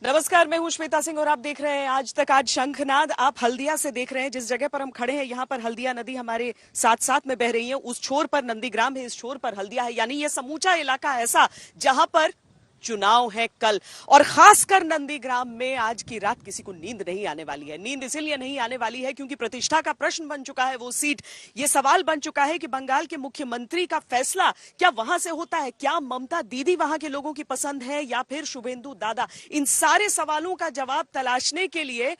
नमस्कार, मैं हूं श्वेता सिंह और आप देख रहे हैं आज तक। आज शंखनाद आप हल्दिया से देख रहे हैं। जिस जगह पर हम खड़े हैं यहाँ पर हल्दिया नदी हमारे साथ साथ में बह रही है। उस छोर पर नंदीग्राम है, इस छोर पर हल्दिया है। यानी ये समूचा इलाका ऐसा जहां पर चुनाव है कल, और खासकर नंदीग्राम में आज की रात किसी को नींद नहीं आने वाली है। नींद इसलिए नहीं आने वाली है क्योंकि प्रतिष्ठा का प्रश्न बन चुका है वो सीट। ये सवाल बन चुका है कि बंगाल के मुख्यमंत्री का फैसला क्या वहां से होता है? क्या ममता दीदी वहां के लोगों की पसंद है या फिर शुभेंदु दादा? इन सारे सवालों का जवाब तलाशने के लिए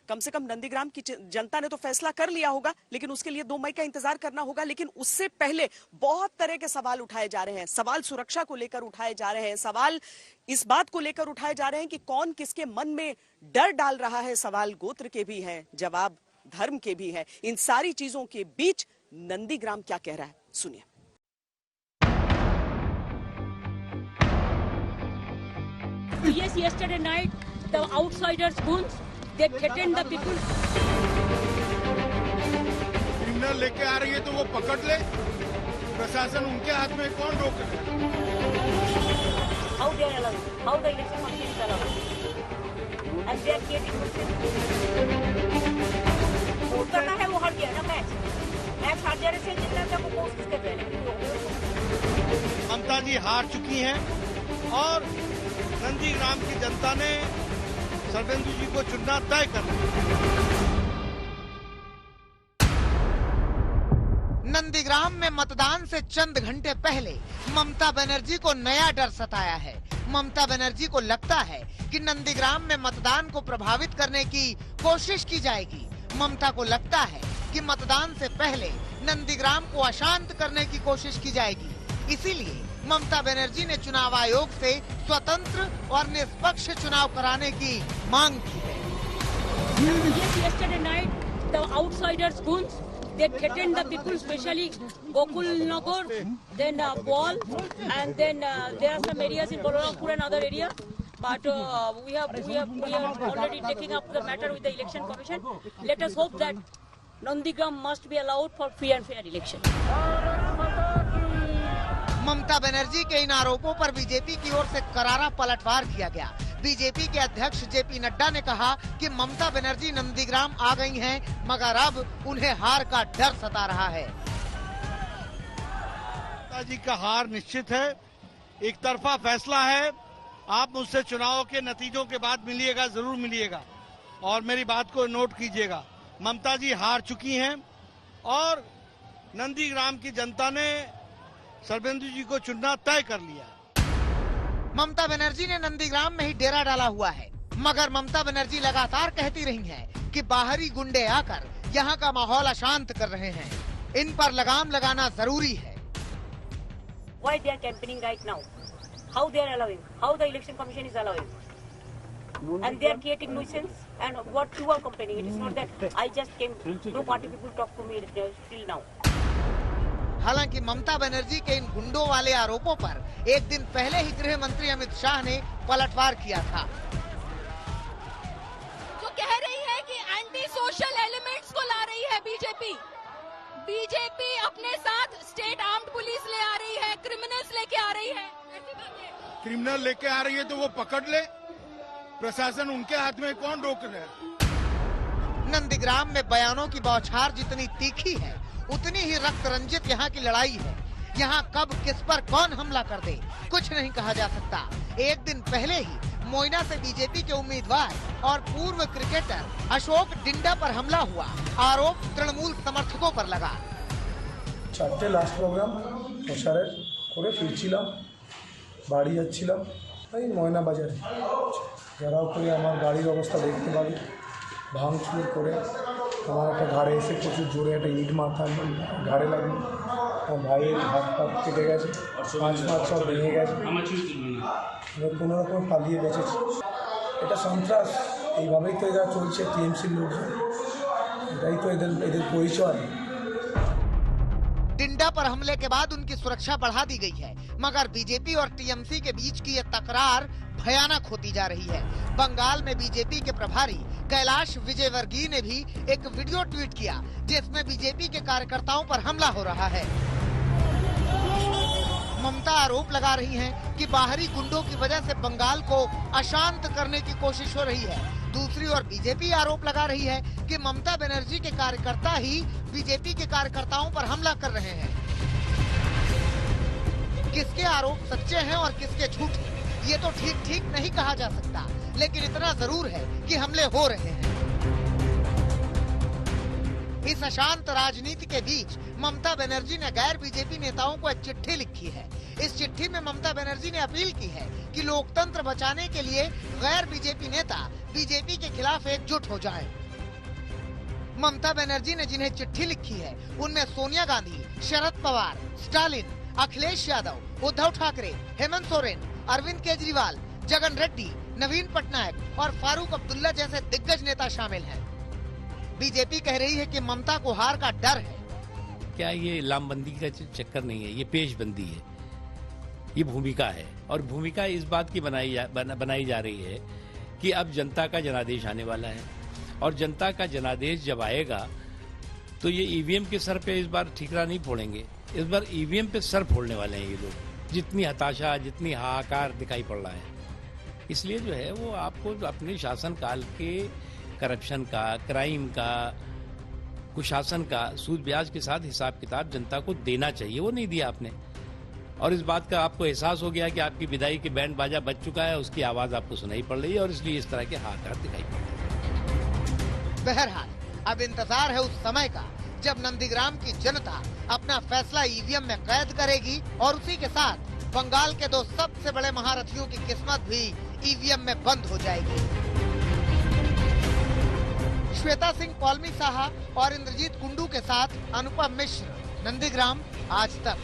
कम से कम नंदीग्राम की जनता ने तो फैसला कर लिया होगा, लेकिन उसके लिए 2 मई का इंतजार करना होगा। लेकिन उससे पहले बहुत तरह के सवाल उठाए जा रहे हैं। सवाल सुरक्षा को लेकर उठाए जा रहे हैं, सवाल इस बात को लेकर उठाए जा रहे हैं कि कौन किसके मन में डर डाल रहा है। सवाल गोत्र के भी हैं, जवाब धर्म के भी है। इन सारी चीजों के बीच नंदीग्राम क्या कह रहा है, सुनिए। Yes, yesterday night the outsiders goons they threatened the people. Criminal लेके आ रही है तो वो पकड़ ले, प्रशासन उनके हाथ में, कौन रोक रहा है? How they are allowed? How the election commission is allowed? And they are getting vote करना है वो हार गया ना मैच हार जाने से जितना तक वो कोशिश कर रहे हैं। ममता जी हार चुकी हैं और नंदीग्राम की जनता ने शुभेंदु जी को चुनना तय कर लिया। नंदीग्राम में मतदान से चंद घंटे पहले ममता बनर्जी को नया डर सताया है। ममता बनर्जी को लगता है कि नंदीग्राम में मतदान को प्रभावित करने की कोशिश की जाएगी। ममता को लगता है कि मतदान से पहले नंदीग्राम को अशांत करने की कोशिश की जाएगी। इसीलिए ममता बनर्जी ने चुनाव आयोग से स्वतंत्र और निष्पक्ष चुनाव कराने की मांग की है। Yes, yesterday night the outsiders goons they threatened the people, especially Gokul Nagar, then Ball, and then there are some areas in Balarampur and other areas. But we are already taking up the matter with the election commission. Let us hope that Nandigram must be allowed for free and fair election. Mamata Banerjee के इन आरोपों पर BJP की ओर से करारा पलटवार किया गया। BJP के अध्यक्ष जेपी नड्डा ने कहा कि ममता बनर्जी नंदीग्राम आ गई हैं, मगर अब उन्हें हार का डर सता रहा है। ममता जी का हार निश्चित है, एक तरफा फैसला है। आप मुझसे चुनाव के नतीजों के बाद मिलिएगा, जरूर मिलिएगा, और मेरी बात को नोट कीजिएगा। ममता जी हार चुकी हैं और नंदीग्राम की जनता ने शुभेंदु जी को चुनना तय कर लिया। ममता बनर्जी ने नंदीग्राम में ही डेरा डाला हुआ है, मगर ममता बनर्जी लगातार कहती रही हैं कि बाहरी गुंडे आकर यहाँ का माहौल अशांत कर रहे हैं। इन पर लगाम लगाना जरूरी है। Why they are campaigning right now? How they are allowing? How the election commission is allowing? And they are creating nuisance. And what you are complaining? It is not that I just came. No party people talk to me till now. हालांकि ममता बनर्जी के इन गुंडों वाले आरोपों पर एक दिन पहले ही गृह मंत्री अमित शाह ने पलटवार किया था। जो कह रही है कि एंटी सोशल एलिमेंट्स को ला रही है बीजेपी अपने साथ स्टेट आर्म्ड पुलिस ले आ रही है, क्रिमिनल्स लेके आ रही है। क्रिमिनल लेके आ रही है तो वो पकड़ ले, प्रशासन उनके हाथ में, कौन रोक रहा है? नंदीग्राम में बयानों की बौछार जितनी तीखी है, उतनी ही रक्त रंजित यहाँ की लड़ाई है। यहाँ कब किस पर कौन हमला कर दे कुछ नहीं कहा जा सकता। एक दिन पहले ही मोइना से बीजेपी के उम्मीदवार और पूर्व क्रिकेटर अशोक डिंडा पर हमला हुआ। आरोप तृणमूल समर्थकों पर लगा। 4টে লাস্ট প্রোগ্রাম প্রচারের করে ফিরছিলাম, বাড়ি যাচ্ছিলাম এই ময়না বাজারে। যারাও করে আমার গাড়ির অবস্থা দেখতে পাবে, ভাঙচুর করে আমার একটা ঘাড়ে এসে প্রচুর জোরে একটা ইট মাথা ঘাড়ে লাগলো। আমার ভাইয়ের হাত পা কেটে গেছে, 5 মাস সব ভেঙে গেছে। কোনো রকম পালিয়ে বেঁচেছি। এটা সন্ত্রাস, এইভাবেই তো এরা চলছে টিএমসির লোকজন, এটাই তো এদের পরিচয়। डिंडा पर हमले के बाद उनकी सुरक्षा बढ़ा दी गई है, मगर बीजेपी और टीएमसी के बीच की ये तकरार भयानक होती जा रही है। बंगाल में बीजेपी के प्रभारी कैलाश विजयवर्गीय ने भी एक वीडियो ट्वीट किया जिसमें बीजेपी के कार्यकर्ताओं पर हमला हो रहा है। ममता आरोप लगा रही हैं कि बाहरी गुंडों की वजह से बंगाल को अशांत करने की कोशिश हो रही है। दूसरी ओर बीजेपी आरोप लगा रही है कि ममता बनर्जी के कार्यकर्ता ही बीजेपी के कार्यकर्ताओं पर हमला कर रहे हैं। किसके आरोप सच्चे हैं और किसके झूठे, ये तो ठीक नहीं कहा जा सकता, लेकिन इतना जरूर है कि हमले हो रहे हैं। इस अशांत राजनीति के बीच ममता बनर्जी ने गैर बीजेपी नेताओं को एक चिट्ठी लिखी है। इस चिट्ठी में ममता बनर्जी ने अपील की है कि लोकतंत्र बचाने के लिए गैर बीजेपी नेता बीजेपी के खिलाफ एकजुट हो जाएं। ममता बनर्जी ने जिन्हें चिट्ठी लिखी है उनमें सोनिया गांधी, शरद पवार, स्टालिन, अखिलेश यादव, उद्धव ठाकरे, हेमंत सोरेन, अरविंद केजरीवाल, जगन रेड्डी, नवीन पटनायक और फारूक अब्दुल्ला जैसे दिग्गज नेता शामिल हैं। बीजेपी कह रही है कि ममता को हार का डर है। क्या ये लामबंदी का चक्कर नहीं है, ये पेशबंदी है, ये भूमिका है। और भूमिका इस बात की बनाई जा रही है कि अब जनता का जनादेश आने वाला है, और जनता का जनादेश जब आएगा तो ये ईवीएम के सर पे इस बार ठीकरा नहीं फोड़ेंगे, इस बार ईवीएम पे सर फोड़ने वाले हैं ये लोग। जितनी हताशा, जितनी हाहाकार दिखाई पड़ रहा है, इसलिए जो है वो आपको अपने शासनकाल के करप्शन का, क्राइम का, कुशासन का सूद ब्याज के साथ हिसाब किताब जनता को देना चाहिए। वो नहीं दिया आपने, और इस बात का आपको एहसास हो गया कि आपकी विदाई के बैंड बाजा बज चुका है, उसकी आवाज आपको सुनाई पड़ रही है, और इसलिए इस तरह के हाहाकार दिखाई पड़ रहे हैं। बहरहाल अब इंतजार है उस समय का जब नंदीग्राम की जनता अपना फैसला ईवीएम में कैद करेगी, और उसी के साथ बंगाल के दो सबसे बड़े महारथियों की किस्मत भी ईवीएम में बंद हो जाएगी। श्वेता सिंह पॉलमी साहा और इंद्रजीत कुंडू के साथ अनुपम मिश्र, नंदीग्राम, आज तक।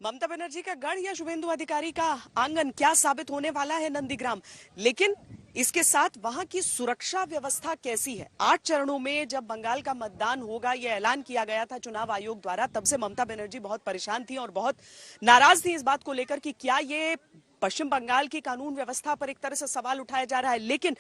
ममता बनर्जी का गढ़ या शुभेंदु अधिकारी का आंगन क्या साबित होने वाला है नंदीग्राम, लेकिन इसके साथ वहां की सुरक्षा व्यवस्था कैसी है। 8 चरणों में जब बंगाल का मतदान होगा, यह ऐलान किया गया था चुनाव आयोग द्वारा, तब से ममता बनर्जी बहुत परेशान थी और बहुत नाराज थी इस बात को लेकर कि क्या ये पश्चिम बंगाल की कानून व्यवस्था पर एक तरह से सवाल उठाया जा रहा है। लेकिन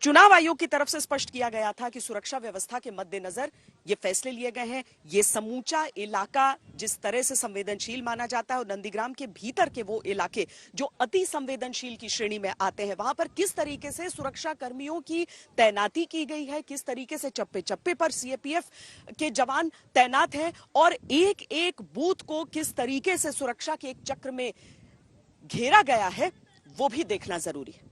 चुनाव आयोग की तरफ से स्पष्ट किया गया था कि सुरक्षा व्यवस्था के मद्देनजर ये फैसले लिए गए हैं। ये समूचा इलाका जिस तरह से संवेदनशील माना जाता है, और नंदीग्राम के भीतर के वो इलाके जो अति संवेदनशील की श्रेणी में आते हैं, वहां पर किस तरीके से सुरक्षा कर्मियों की तैनाती की गई है, किस तरीके से चप्पे चप्पे पर सीएपीएफ के जवान तैनात हैं, और एक एक बूथ को किस तरीके से सुरक्षा के एक चक्र में घेरा गया है, वो भी देखना जरूरी है।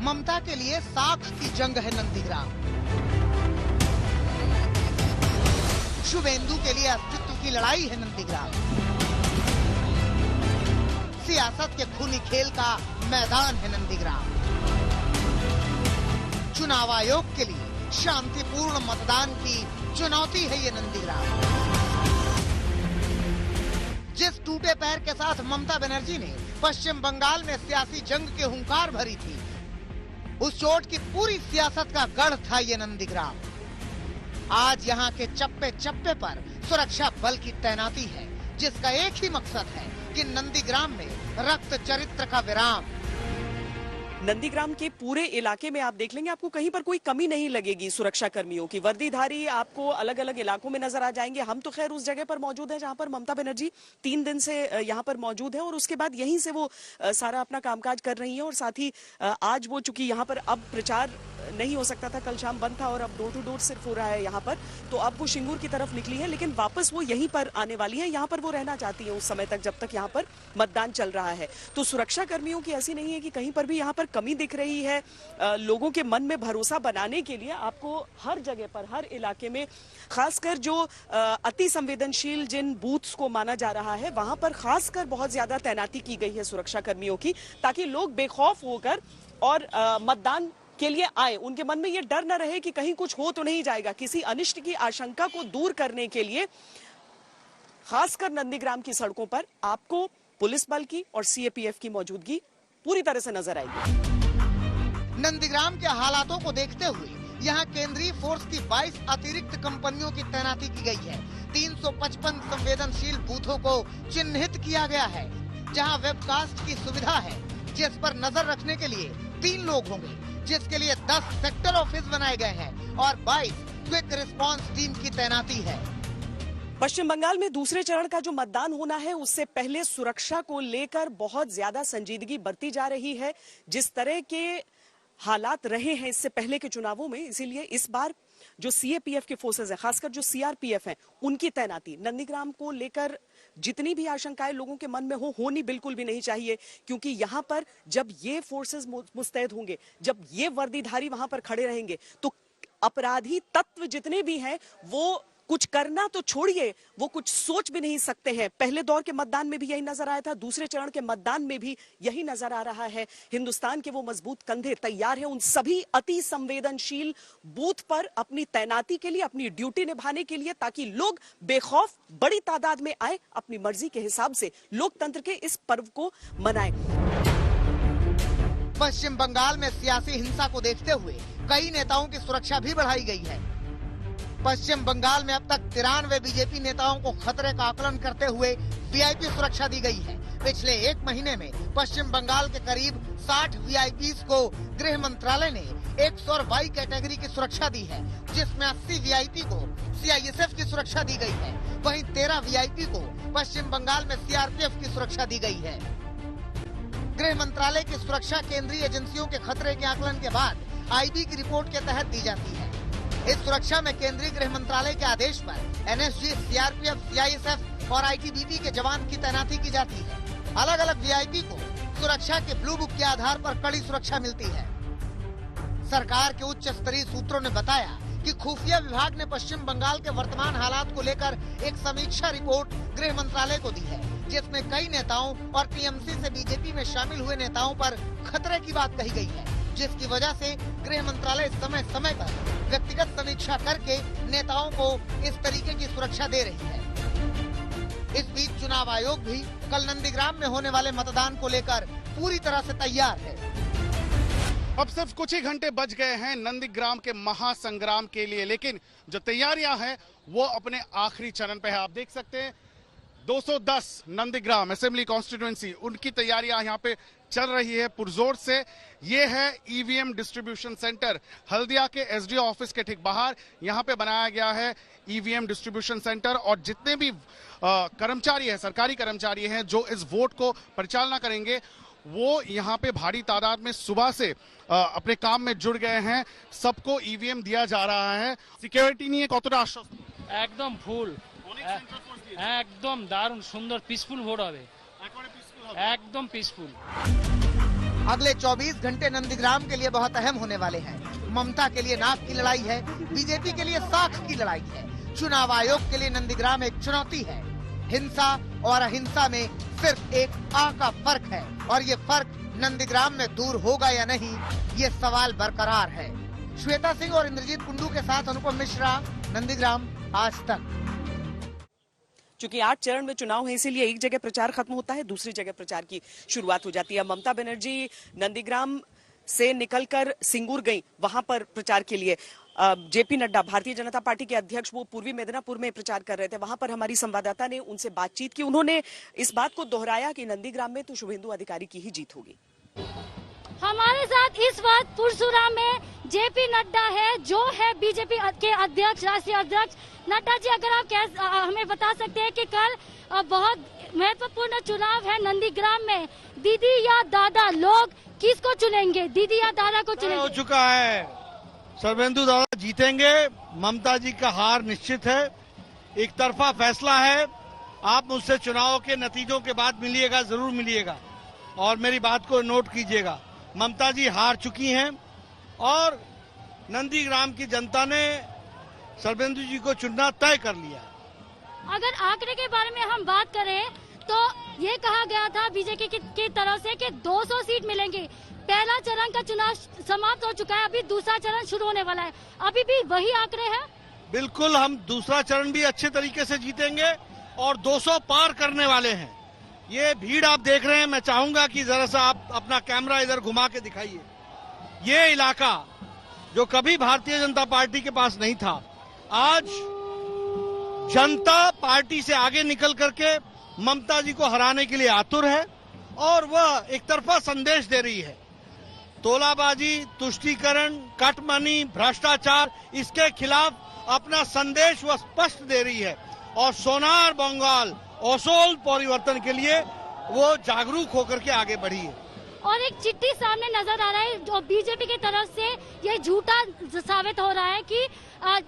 ममता के लिए साख की जंग है नंदीग्राम, शुभेंदु के लिए अस्तित्व की लड़ाई है नंदीग्राम, सियासत के खूनी खेल का मैदान है नंदीग्राम, चुनाव आयोग के लिए शांतिपूर्ण मतदान की चुनौती है ये नंदीग्राम। जिस टूटे पैर के साथ ममता बनर्जी ने पश्चिम बंगाल में सियासी जंग के हुंकार भरी थी, उस चोट की पूरी सियासत का गढ़ था ये नंदीग्राम। आज यहाँ के चप्पे चप्पे पर सुरक्षा बल की तैनाती है, जिसका एक ही मकसद है कि नंदीग्राम में रक्त चरित्र का विराम। नंदीग्राम के पूरे इलाके में आप देख लेंगे, आपको कहीं पर कोई कमी नहीं लगेगी सुरक्षा कर्मियों की। वर्दीधारी आपको अलग अलग इलाकों में नजर आ जाएंगे। हम तो खैर उस जगह पर मौजूद हैं जहां पर ममता बनर्जी 3 दिन से यहां पर मौजूद है, और उसके बाद यहीं से वो सारा अपना कामकाज कर रही हैं। और साथ ही आज वो चूंकि यहाँ पर अब प्रचार नहीं हो सकता था, कल शाम बंद था, और अब डोर टू डोर सिर्फ हो रहा है यहाँ पर, तो अब वो शिंगूर की तरफ निकली है, लेकिन वापस वो यहीं पर आने वाली है। यहाँ पर वो रहना चाहती है उस समय तक जब तक यहाँ पर मतदान चल रहा है। तो सुरक्षा कर्मियों की ऐसी नहीं है कि कहीं पर भी यहाँ पर कमी दिख रही है। लोगों के मन में भरोसा बनाने के लिए आपको हर जगह पर, हर इलाके में, खासकर जो अति संवेदनशील जिन बूथ्स को माना जा रहा है, वहां पर खासकर बहुत ज्यादा तैनाती की गई है सुरक्षा कर्मियों की, ताकि लोग बेखौफ होकर और मतदान के लिए आए। उनके मन में ये डर न रहे कि कहीं कुछ हो तो नहीं जाएगा। किसी अनिष्ट की आशंका को दूर करने के लिए खासकर नंदीग्राम की सड़कों पर आपको पुलिस बल की और सीएपीएफ की मौजूदगी पूरी तरह से नजर आएगी। नंदीग्राम के हालातों को देखते हुए यहाँ केंद्रीय फोर्स की 22 अतिरिक्त कंपनियों की तैनाती की गई है। 355 संवेदनशील बूथों को चिन्हित किया गया है, जहां वेबकास्ट की सुविधा है, जिस पर नजर रखने के लिए 3 लोग होंगे, जिसके लिए 10 सेक्टर ऑफिस बनाए गए हैं और 22 क्विक रिस्पांस टीम की तैनाती है। पश्चिम बंगाल में दूसरे चरण का जो मतदान होना है, उससे पहले सुरक्षा को लेकर बहुत ज्यादा संजीदगी बरती जा रही है। जिस तरह के हालात रहे हैं इससे पहले के चुनावों में, इसीलिए इस बार जो सीएपीएफ के फोर्सेस हैं, खासकर जो सीआरपीएफ हैं, उनकी तैनाती नंदीग्राम को लेकर जितनी भी आशंकाएं लोगों के मन में होनी बिल्कुल भी नहीं चाहिए, क्योंकि यहां पर जब ये फोर्सेस मुस्तैद होंगे, जब ये वर्दीधारी वहां पर खड़े रहेंगे, तो अपराधी तत्व जितने भी हैं वो कुछ करना तो छोड़िए, वो कुछ सोच भी नहीं सकते हैं। पहले दौर के मतदान में भी यही नजर आया था, दूसरे चरण के मतदान में भी यही नजर आ रहा है। हिंदुस्तान के वो मजबूत कंधे तैयार हैं उन सभी अति संवेदनशील बूथ पर अपनी तैनाती के लिए, अपनी ड्यूटी निभाने के लिए, ताकि लोग बेखौफ बड़ी तादाद में आए, अपनी मर्जी के हिसाब से लोकतंत्र के इस पर्व को मनाएं। पश्चिम बंगाल में सियासी हिंसा को देखते हुए कई नेताओं की सुरक्षा भी बढ़ाई गई है। पश्चिम बंगाल में अब तक 93 बीजेपी नेताओं को खतरे का आकलन करते हुए वीआईपी सुरक्षा दी गई है। पिछले 1 महीने में पश्चिम बंगाल के करीब 60 वीआईपीज को गृह मंत्रालय ने 100 वाई कैटेगरी की सुरक्षा दी है, जिसमें 80 वीआईपी को सीआईएसएफ की सुरक्षा दी गई है। वहीं 13 वीआईपी को पश्चिम बंगाल में सीआरपीएफ की सुरक्षा दी गई है। गृह मंत्रालय की सुरक्षा केंद्रीय एजेंसियों के खतरे के आकलन के बाद आईबी की रिपोर्ट के तहत दी जाती है। इस सुरक्षा में केंद्रीय गृह मंत्रालय के आदेश पर एनएसजी, सीआरपीएफ, सीआईएसएफ और आईटीबीपी के जवान की तैनाती की जाती है। अलग अलग वीआईपी को सुरक्षा के ब्लू बुक के आधार पर कड़ी सुरक्षा मिलती है। सरकार के उच्च स्तरीय सूत्रों ने बताया कि खुफिया विभाग ने पश्चिम बंगाल के वर्तमान हालात को लेकर एक समीक्षा रिपोर्ट गृह मंत्रालय को दी है, जिसमें कई नेताओं और टीएमसी से बीजेपी में शामिल हुए नेताओं पर खतरे की बात कही गई है, जिसकी वजह से गृह मंत्रालय समय समय पर व्यक्तिगत समीक्षा करके नेताओं को इस तरीके की सुरक्षा दे रही है। इस बीच चुनाव आयोग भी कल नंदीग्राम में होने वाले मतदान को लेकर पूरी तरह से तैयार है। अब सिर्फ कुछ ही घंटे बच गए हैं नंदीग्राम के महासंग्राम के लिए, लेकिन जो तैयारियां हैं वो अपने आखिरी चरण पे है। आप देख सकते हैं 210 नंदीग्राम असेंबली कॉन्स्टिट्यूएंसी, उनकी तैयारियां यहाँ पे चल रही है पुरजोर से। ये है ईवीएम डिस्ट्रीब्यूशन सेंटर, हल्दिया के एसडीओ ऑफिस के ठीक बाहर यहाँ पे बनाया गया है ईवीएम डिस्ट्रीब्यूशन सेंटर। और जितने भी कर्मचारी हैं, सरकारी कर्मचारी हैं जो इस वोट को परिचालना करेंगे, वो यहाँ पे भारी तादाद में सुबह से अपने काम में जुड़ गए हैं। सबको ईवीएम दिया जा रहा है। सिक्योरिटी नहीं है, কতটা আশ্বস্ত? একদম ফুল, একদম দারুণ সুন্দর পিসফুল ভোট হবে, একদম পিসফুल। अगले 24 घंटे नंदीग्राम के लिए बहुत अहम होने वाले हैं। ममता के लिए नाक की लड़ाई है, बीजेपी के लिए साख की लड़ाई है। चुनाव आयोग के लिए नंदीग्राम एक चुनौती है। हिंसा और अहिंसा में सिर्फ एक आ का फर्क है, और ये फर्क नंदीग्राम में दूर होगा या नहीं, ये सवाल बरकरार है। श्वेता सिंह और इंद्रजीत कुंडू के साथ अनुपम मिश्रा, नंदीग्राम, आज तक। चूंकि 8 चरण में चुनाव है, इसीलिए एक जगह प्रचार खत्म होता है, दूसरी जगह प्रचार की शुरुआत हो जाती है। ममता बनर्जी नंदीग्राम से निकलकर सिंगूर गई वहां पर प्रचार के लिए। जेपी नड्डा, भारतीय जनता पार्टी के अध्यक्ष, वो पूर्वी मेदिनीपुर में प्रचार कर रहे थे। वहां पर हमारी संवाददाता ने उनसे बातचीत की। उन्होंने इस बात को दोहराया कि नंदीग्राम में तो शुभेंदु अधिकारी की ही जीत होगी। हमारे साथ इस वक्त पुरसुरा में जेपी नड्डा है, जो है बीजेपी के अध्यक्ष, राष्ट्रीय अध्यक्ष। नड्डा जी, अगर आप हमें बता सकते हैं कि कल बहुत महत्वपूर्ण चुनाव है नंदीग्राम में, दीदी या दादा, लोग किसको चुनेंगे? दीदी या दादा को चुनेंगे? हो चुका है, शुभेंदु दादा जीतेंगे। ममता जी का हार निश्चित है, एक तरफा फैसला है। आप मुझसे चुनाव के नतीजों के बाद मिलिएगा, जरूर मिलिएगा, और मेरी बात को नोट कीजिएगा। ममता जी हार चुकी हैं और नंदीग्राम की जनता ने शुभेंदु जी को चुनना तय कर लिया। अगर आंकड़े के बारे में हम बात करें तो ये कहा गया था बीजेपी की तरफ से कि 200 सीट मिलेंगी। पहला चरण का चुनाव समाप्त हो चुका है, अभी दूसरा चरण शुरू होने वाला है। अभी भी वही आंकड़े हैं? बिल्कुल, हम दूसरा चरण भी अच्छे तरीके से जीतेंगे और 200 पार करने वाले हैं। ये भीड़ आप देख रहे हैं, मैं चाहूंगा कि जरा सा आप अपना कैमरा इधर घुमा के दिखाइए। ये इलाका जो कभी भारतीय जनता पार्टी के पास नहीं था, आज जनता पार्टी से आगे निकल करके ममता जी को हराने के लिए आतुर है और वह एक तरफा संदेश दे रही है। तोलाबाजी, तुष्टीकरण, कटमनी, भ्रष्टाचार, इसके खिलाफ अपना संदेश वह स्पष्ट दे रही है और सोनार बंगाल असोल परिवर्तन के लिए वो जागरूक होकर के आगे बढ़ी है। और एक चिट्ठी सामने नजर आ रहा है जो बीजेपी की तरफ से ये झूठा साबित हो रहा है कि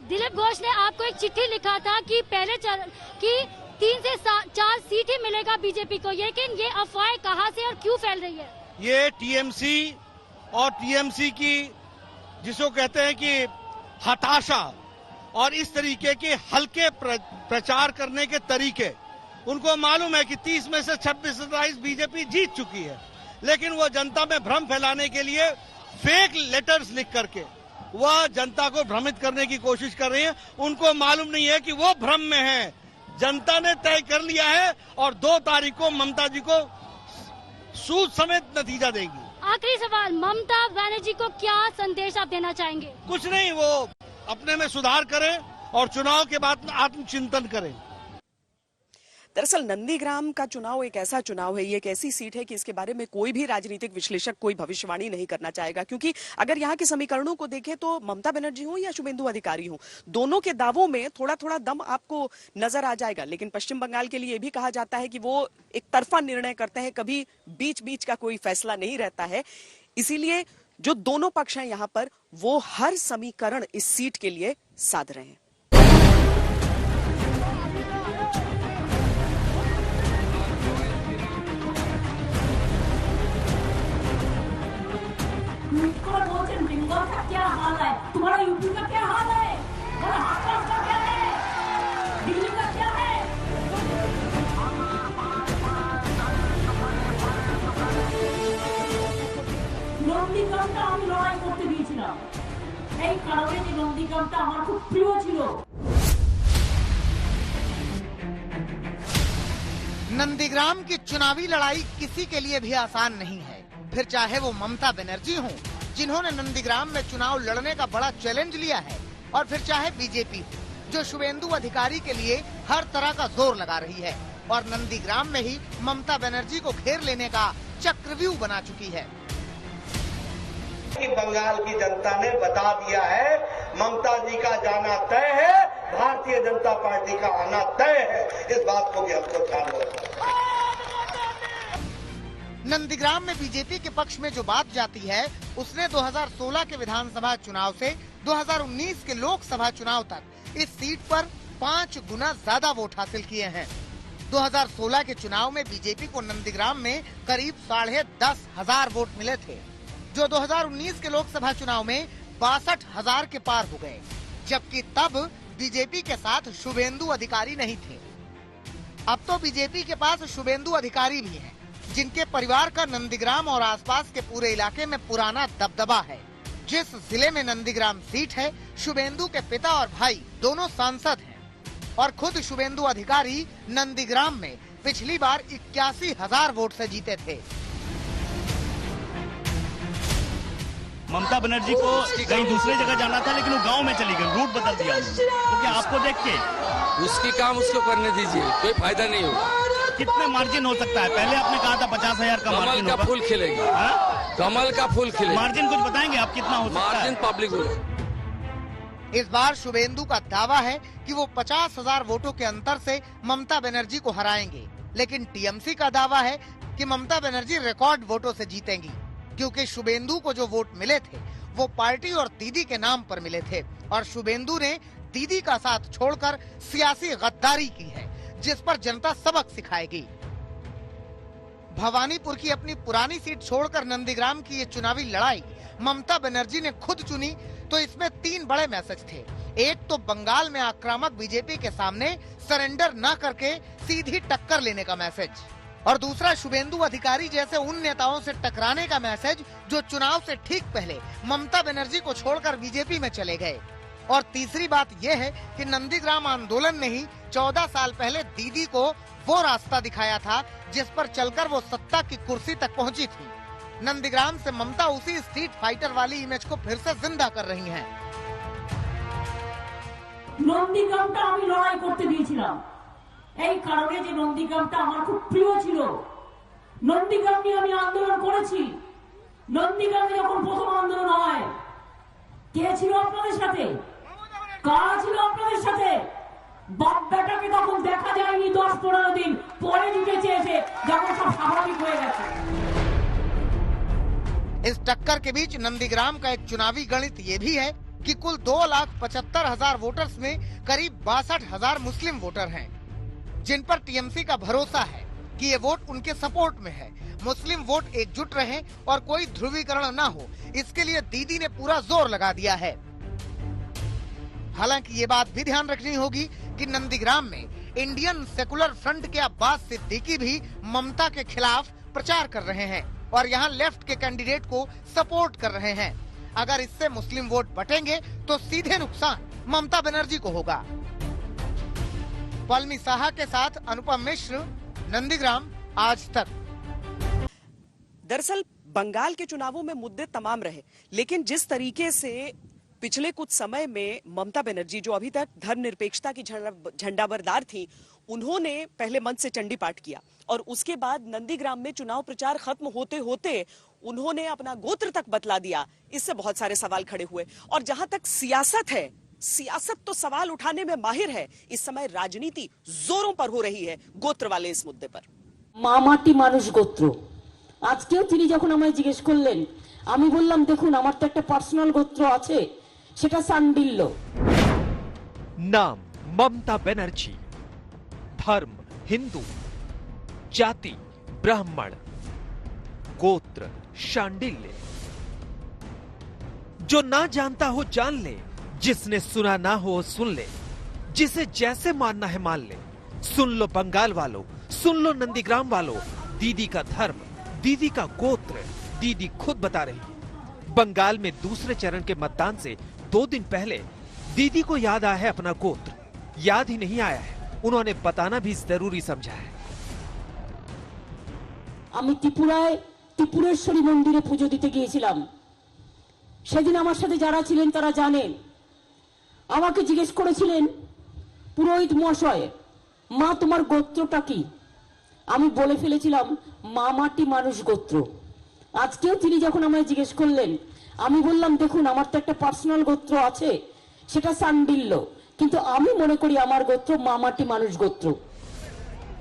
दिलीप घोष ने आपको एक चिट्ठी लिखा था कि पहले कि 3 से 4 सीट ही मिलेगा बीजेपी को, लेकिन ये अफवाह कहां से और क्यों फैल रही है? ये टीएमसी और टीएमसी की जिसको कहते हैं कि हताशा और इस तरीके के हल्के प्रचार करने के तरीके, उनको मालूम है कि 30 में से 26-27 बीजेपी जीत चुकी है, लेकिन वो जनता में भ्रम फैलाने के लिए फेक लेटर्स लिख करके वह जनता को भ्रमित करने की कोशिश कर रही है। उनको मालूम नहीं है कि वो भ्रम में है। जनता ने तय कर लिया है और 2 तारीख को ममता जी को सूद समेत नतीजा देगी। आखिरी सवाल, ममता बनर्जी को क्या संदेश आप देना चाहेंगे? कुछ नहीं, वो अपने में सुधार करें और चुनाव के बाद आत्मचिंतन करें। दरअसल नंदीग्राम का चुनाव एक ऐसा चुनाव है, ये एक ऐसी सीट है कि इसके बारे में कोई भी राजनीतिक विश्लेषक कोई भविष्यवाणी नहीं करना चाहेगा, क्योंकि अगर यहाँ के समीकरणों को देखें तो ममता बनर्जी हो या शुभेंदु अधिकारी हो, दोनों के दावों में थोड़ा थोड़ा दम आपको नजर आ जाएगा। लेकिन पश्चिम बंगाल के लिए ये भी कहा जाता है कि वो एक तरफा निर्णय करते हैं, कभी बीच बीच का कोई फैसला नहीं रहता है। इसीलिए जो दोनों पक्ष हैं यहाँ पर, वो हर समीकरण इस सीट के लिए साध रहे हैं। क्या हाल है तुम्हारा? यूपी का क्या हाल है? महाराष्ट्र का क्या है? दिल्ली का क्या है? নন্দীগ্রামটা আমি লড়াই করতে গিয়েছিলাম, এই কারণে যে নন্দীগ্রামটা আমার খুব প্রিয় ছিল। नंदीग्राम की चुनावी लड़ाई किसी के लिए भी आसान नहीं है, फिर चाहे वो ममता बनर्जी हो जिन्होंने नंदीग्राम में चुनाव लड़ने का बड़ा चैलेंज लिया है, और फिर चाहे बीजेपी जो शुभेंदु अधिकारी के लिए हर तरह का जोर लगा रही है और नंदीग्राम में ही ममता बनर्जी को घेर लेने का चक्रव्यूह बना चुकी है। बंगाल की जनता ने बता दिया है, ममता जी का जाना तय है, भारतीय जनता पार्टी का आना तय है। इस बात को भी हमको ध्यान रखना है। नंदीग्राम में बीजेपी के पक्ष में जो बात जाती है, उसने 2016 के विधानसभा चुनाव से 2019 के लोकसभा चुनाव तक इस सीट पर 5 गुना ज्यादा वोट हासिल किए हैं। 2016 के चुनाव में बीजेपी को नंदीग्राम में करीब 10,500 वोट मिले थे, जो 2019 के लोकसभा चुनाव में 62,000 के पार हो गए, जबकि तब बीजेपी के साथ शुभेंदु अधिकारी नहीं थे। अब तो बीजेपी के पास शुभेंदु अधिकारी भी हैं, जिनके परिवार का नंदीग्राम और आसपास के पूरे इलाके में पुराना दबदबा है। जिस जिले में नंदीग्राम सीट है, शुभेंदु के पिता और भाई दोनों सांसद हैं और खुद शुभेंदु अधिकारी नंदीग्राम में पिछली बार 81,000 वोट से जीते थे। ममता बनर्जी को कहीं दूसरे जगह जाना था, लेकिन वो गांव में चली गई, रूट बदल दिया उन्होंने। तो क्या आपको देख के उसकी काम उसको करने दीजिए, कोई फायदा नहीं होगा। कितने मार्जिन हो सकता है? पहले आपने कहा था 50,000 का मार्जिन कमल का फूल खिलेगी। कमल का फूल खिलेगा। मार्जिन कुछ बताएंगे आप कितना हो सकता है? मार्जिन पब्लिक हो। इस बार शुभेंदु का दावा है कि वो 50,000 वोटों के अंतर से ममता बनर्जी को हराएंगे, लेकिन टीएमसी का दावा है कि ममता बनर्जी रिकॉर्ड वोटों से जीतेंगी, क्योंकि शुभेंदु को जो वोट मिले थे वो पार्टी और दीदी के नाम पर मिले थे और शुभेंदु ने दीदी का साथ छोड़कर सियासी गद्दारी की है, जिस पर जनता सबक सिखाएगी। भवानीपुर की अपनी पुरानी सीट छोड़कर नंदीग्राम की ये चुनावी लड़ाई ममता बनर्जी ने खुद चुनी, तो इसमें 3 बड़े मैसेज थे। एक तो बंगाल में आक्रामक बीजेपी के सामने सरेंडर न करके सीधी टक्कर लेने का मैसेज, और दूसरा शुभेंदु अधिकारी जैसे उन नेताओं से टकराने का मैसेज जो चुनाव से ठीक पहले ममता बनर्जी को छोड़कर बीजेपी में चले गए। और तीसरी बात यह है कि नंदीग्राम आंदोलन ने ही 14 साल पहले दीदी को वो रास्ता दिखाया था जिस पर चलकर वो सत्ता की कुर्सी तक पहुंची थी। नंदीग्राम से ममता उसी स्ट्रीट फाइटर वाली इमेज को फिर से जिंदा कर रही हैं। নন্দীগ্রামটা আমি লড়াই করতে দিয়েছিলাম এই কারণে যে নন্দীগ্রামটা আমার খুব প্রিয় ছিল। নন্দীগ্রাম নিয়ে আমি আন্দোলন করেছি। নন্দীগ্রামে যখন প্রথম আন্দোলন হয়, কে ছিল আপনাদের সাথে? কারা ছিল আপনাদের সাথে? বাপ বেটাকে তখন দেখা যায়নি, 10-15 দিন পরে জুটেছে এসে, যখন সব স্বাভাবিক হয়ে গেছে। इस टक्कर के बीच नंदीग्राम का एक चुनावी गणित ये भी है कि कुल 2,75,000 वोटर्स में करीब 62,000 मुस्लिम वोटर हैं, जिन पर टीएमसी का भरोसा है कि ये वोट उनके सपोर्ट में है। मुस्लिम वोट एकजुट रहे और कोई ध्रुवीकरण न हो, इसके लिए दीदी ने पूरा जोर लगा दिया है। हालांकि ये बात भी ध्यान रखनी होगी कि नंदीग्राम में इंडियन सेकुलर फ्रंट के अब्बास सिद्दीकी भी ममता के खिलाफ प्रचार कर रहे हैं और यहाँ लेफ्ट के कैंडिडेट को सपोर्ट कर रहे हैं। अगर इससे मुस्लिम वोट बटेंगे तो सीधे नुकसान ममता बनर्जी को होगा। पलमी साहा के साथ अनुपम मिश्र, नंदीग्राम, आज तक। दरअसल बंगाल के चुनावों में मुद्दे तमाम रहे, लेकिन जिस तरीके से पिछले कुछ समय में ममता बनर्जी, जो अभी तक धर्मनिरपेक्षता की झंडाबरदार थी, उन्होंने पहले मंच से चंडी पाठ किया और उसके बाद नंदीग्राम में चुनाव प्रचार खत्म होते होते उन्होंने अपना गोत्र तक बतला दिया। इससे बहुत सारे सवाल खड़े हुए। और जहां तक सियासत है, सियासत तो सवाल उठाने में माहिर है। इस समय राजनीति जोरों पर हो रही है गोत्र वाले इस मुद्दे पर। মামাটি মানুষ গোত্র, আজকেও তিনি যখন আমায় জিজ্ঞেস করলেন, আমি বললাম দেখুন আমার তো একটা পার্সোনাল গোত্র আছে, সেটা সান্ডিল্য। नाम ममता बनर्जी, धर्म हिंदू, जाति ब्राह्मण, गोत्र शांडिल्य। जो ना जानता हो जान ले, जिसने सुना ना हो सुन ले, जिसे जैसे मानना है मान ले। सुन लो बंगाल वालों, सुन लो नंदीग्राम वालों, दीदी का धर्म, दीदी का गोत्र दीदी खुद बता रही। बंगाल में दूसरे चरण के मतदान से 2 दिन पहले दीदी को याद आया है अपना गोत्र। याद ही नहीं आया है, उन्होंने बताना भी जरूरी समझा है। আমি ত্রিপুরায় ত্রিপুরেশ্বরী মন্দিরে পুজো দিতে গিয়েছিলাম। সেদিন আমার সাথে যারা ছিলেন তারা জানেন, আমাকে জিজ্ঞেস করেছিলেন পুরোহিত মহাশয়, মা তোমার গোত্রটা কি? আমি বলে ফেলেছিলাম মামাটি মানুষ গোত্র। আজকেও তিনি যখন আমায় জিজ্ঞেস করলেন, আমি বললাম দেখুন আমার তো একটা পার্সোনাল গোত্র আছে, সেটা সান্ডিল্য, কিন্তু আমি মনে করি আমার গোত্র মামাটি মানুষ গোত্র।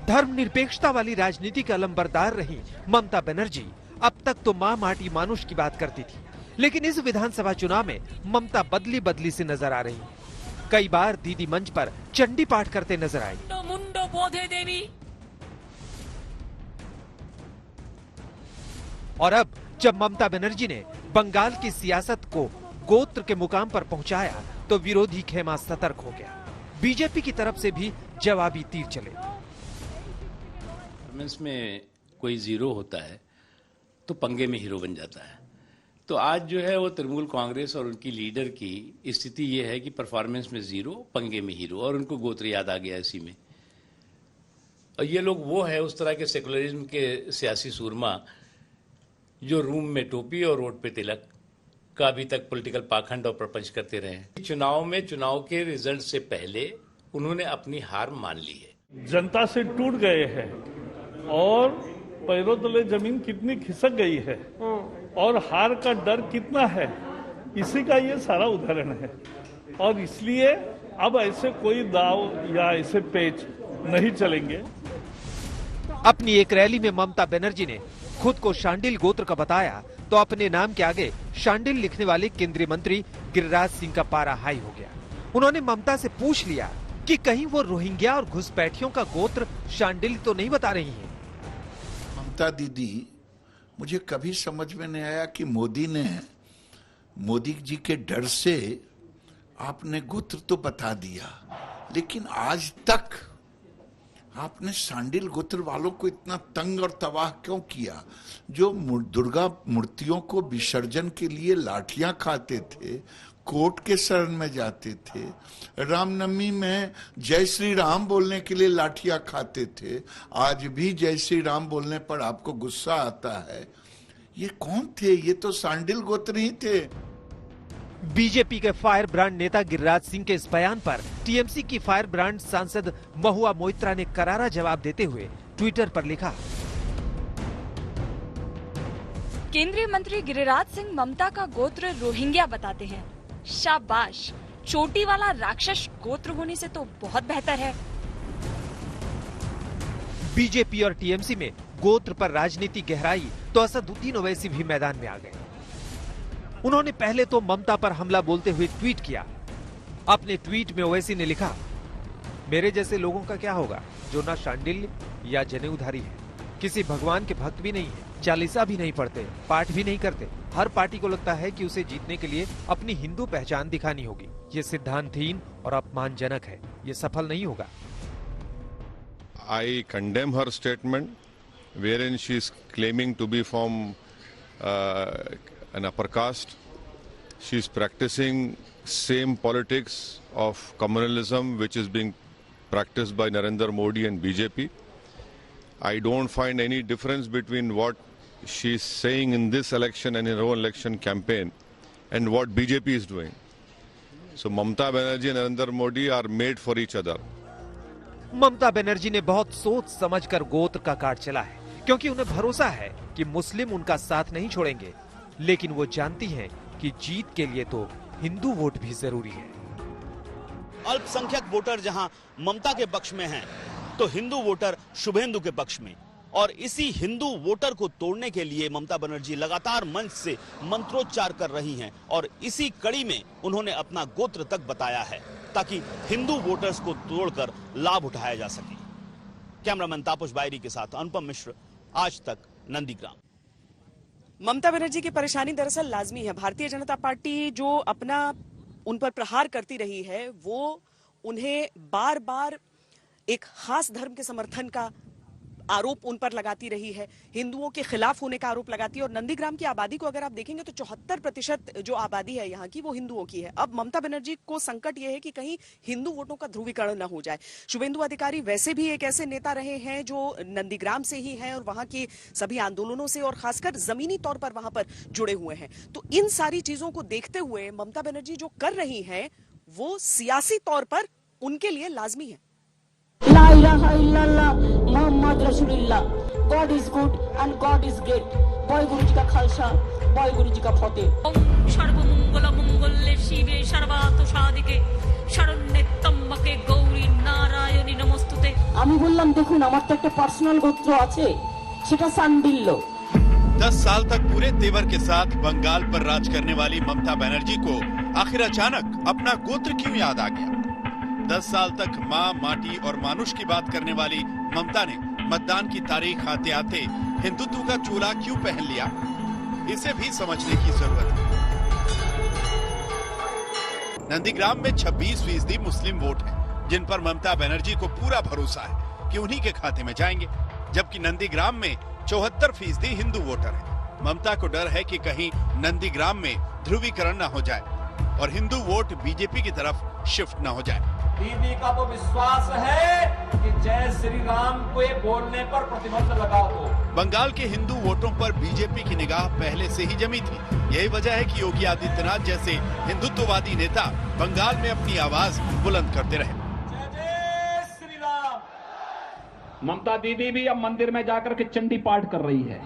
धर्मनिरपेक्षता वाली राजनीति का अलंबरदार रही ममता बनर्जी अब तक तो मां माटी मानुष की बात करती थी, लेकिन इस विधानसभा चुनाव में ममता बदली बदली से नजर आ रही। कई बार दीदी मंच पर चंडी पाठ करते नजर आई। मुंडो बोधे देवी। और अब जब ममता बनर्जी ने बंगाल की सियासत को गोत्र के मुकाम पर पहुंचाया तो विरोधी खेमा सतर्क हो गया। बीजेपी की तरफ से भी जवाबी तीर चले। में कोई जीरो होता है तो पंगे में हीरो बन जाता है। तो आज जो है वो तृणमूल कांग्रेस और उनकी लीडर की स्थिति ये है कि परफॉर्मेंस में जीरो, पंगे में हीरो, और उनको गोत्र याद आ गया इसी में। और ये लोग वो है उस तरह के सेकुलरिज्म के सियासी सूरमा जो रूम में टोपी और रोड पे तिलक का अभी तक पॉलिटिकल पाखंड और प्रपंच करते रहे हैं। चुनाव के रिजल्ट से पहले उन्होंने अपनी हार मान ली है। जनता से टूट गए हैं और पैरों तले जमीन कितनी खिसक गई है और हार का डर कितना है, इसी का ये सारा उदाहरण है। और इसलिए अब ऐसे कोई दाव या ऐसे पेच नहीं चलेंगे। अपनी एक रैली में ममता बनर्जी ने खुद को शांडिल गोत्र का बताया तो अपने नाम के आगे शांडिल लिखने वाले केंद्रीय मंत्री गिरिराज सिंह का पारा हाई हो गया। उन्होंने ममता से पूछ लिया कि कहीं वो रोहिंग्या और घुसपैठियों का गोत्र शांडिल तो नहीं बता रही हैं। ममता दीदी, मुझे कभी समझ में नहीं आया कि मोदी जी के डर से आपने गोत्र तो बता दिया, लेकिन आज तक आपने शांडिल गोत्र वालों को इतना तंग और तबाह क्यों किया? जो दुर्गा मूर्तियों को विसर्जन के लिए लाठियां खाते थे, कोर्ट के शरण में जाते थे, रामनवमी में जय श्री राम बोलने के लिए लाठियां खाते थे, आज भी जय श्री राम बोलने पर आपको गुस्सा आता है। ये कौन थे? ये तो शांडिल गोत्र ही थे। बीजेपी के फायर ब्रांड नेता गिरिराज सिंह के इस बयान पर टीएमसी की फायर ब्रांड सांसद महुआ मोइत्रा ने करारा जवाब देते हुए ट्विटर पर लिखा, केंद्रीय मंत्री गिरिराज सिंह ममता का गोत्र रोहिंग्या बताते हैं। शाबाश, चोटी वाला राक्षस गोत्र होने से तो बहुत बेहतर है। बीजेपी और टीएमसी में गोत्र पर राजनीति गहराई तो असदुद्दीन ओवैसी भी मैदान में आ गए। उन्होंने पहले तो ममता पर हमला बोलते हुए ट्वीट किया। अपने ट्वीट में ओवैसी ने लिखा, मेरे जैसे लोगों का क्या होगा जो ना शांडिल्य या जनेऊधारी है, किसी भगवान के भक्त भी नहीं है, चालीसा भी नहीं पढ़ते, पाठ भी नहीं करते। हर पार्टी को लगता है कि उसे जीतने के लिए अपनी हिंदू पहचान दिखानी होगी। ये सिद्धांतहीन और अपमानजनक है, ये सफल नहीं होगा। I condemn her statement wherein she is claiming to be from an upper caste. She is practicing same politics of communalism which is being practiced by Narendra Modi and BJP. I don't find any difference between what she is saying in this election and in her own election campaign and what BJP is doing. So Mamata Banerjee and Narendra Modi are made for each other. Mamata Banerjee ने बहुत सोच समझकर गोत्र का card चला है, क्योंकि उन्हें भरोसा है कि मुस्लिम उनका साथ नहीं छोड़ेंगे। लेकिन वो जानती हैं कि जीत के लिए तो हिंदू वोट भी जरूरी है। अल्पसंख्यक वोटर जहां ममता के पक्ष में हैं, तो हिंदू वोटर शुभेंदु के पक्ष में। और इसी हिंदू वोटर को तोड़ने के लिए ममता बनर्जी लगातार मंच से मंत्रोच्चार कर रही हैं और इसी कड़ी में उन्होंने अपना गोत्र तक बताया है ताकि हिंदू वोटर्स को तोड़कर लाभ उठाया जा सके। कैमरामैन तापस बायरी के साथ अनुपम मिश्र, आज तक, नंदीग्राम। ममता बनर्जी की परेशानी दरअसल लाजमी है। भारतीय जनता पार्टी जो अपना उन पर प्रहार करती रही है, वो उन्हें बार बार एक खास धर्म के समर्थन का आरोप उन पर लगाती रही है, हिंदुओं के खिलाफ होने का आरोप लगाती है। और नंदीग्राम की आबादी को अगर आप देखेंगे तो 74% जो आबादी है यहाँ की वो हिंदुओं की है। अब ममता बनर्जी को संकट ये है कि कहीं हिंदू वोटों का ध्रुवीकरण न हो जाए। शुभेंदु अधिकारी वैसे भी एक ऐसे नेता रहे हैं जो नंदीग्राम से ही हैं और वहां के सभी आंदोलनों से और खासकर जमीनी तौर पर वहां पर जुड़े हुए हैं। तो इन सारी चीजों को देखते हुए ममता बनर्जी जो कर रही हैं वो सियासी तौर पर उनके लिए लाजमी है। ला इलाहा इल्लल्लाह मोहम्मद रसूलुल्लाह, God is good and God is great. Boy गुरु जी का खालसा, बॉय गुरु जी का फतेह। ओम सर्वमंगल मंगल्ये शिवे सर्वार्थ साधिके शरण्ये त्र्यंबके गौरी नारायणी नमस्तुते। আমি বললাম দেখুন আমার তো একটা পার্সোনাল গোত্র আছে, সেটা সান্ডিল্য। 10 साल तक पूरे तेवर के साथ बंगाल पर राज करने वाली ममता बनर्जी को आखिर अचानक अपना गोत्र क्यों याद आ गया? 10 साल तक माँ, माटी और मानुष की बात करने वाली ममता ने मतदान की तारीख आते आते हिंदुत्व का चोला क्यों पहन लिया? इसे भी समझने की जरूरत है। नंदीग्राम में 26% मुस्लिम वोट हैं, जिन पर ममता बनर्जी को पूरा भरोसा है कि उन्हीं के खाते में जाएंगे, जबकि नंदीग्राम में 74% हिंदू वोटर हैं। ममता को डर है कि कहीं नंदीग्राम में ध्रुवीकरण न हो जाए और हिंदू वोट बीजेपी की तरफ शिफ्ट न हो जाए। दीदी का तो विश्वास है कि जय श्री राम को बोलने पर प्रतिबंध लगा हो। बंगाल के हिंदू वोटों पर बीजेपी की निगाह पहले से ही जमी थी। यही वजह है कि योगी आदित्यनाथ जैसे हिंदुत्ववादी नेता बंगाल में अपनी आवाज बुलंद करते रहे। जय श्री राम। ममता दीदी भी अब मंदिर में जाकर के चंडी पाठ कर रही है।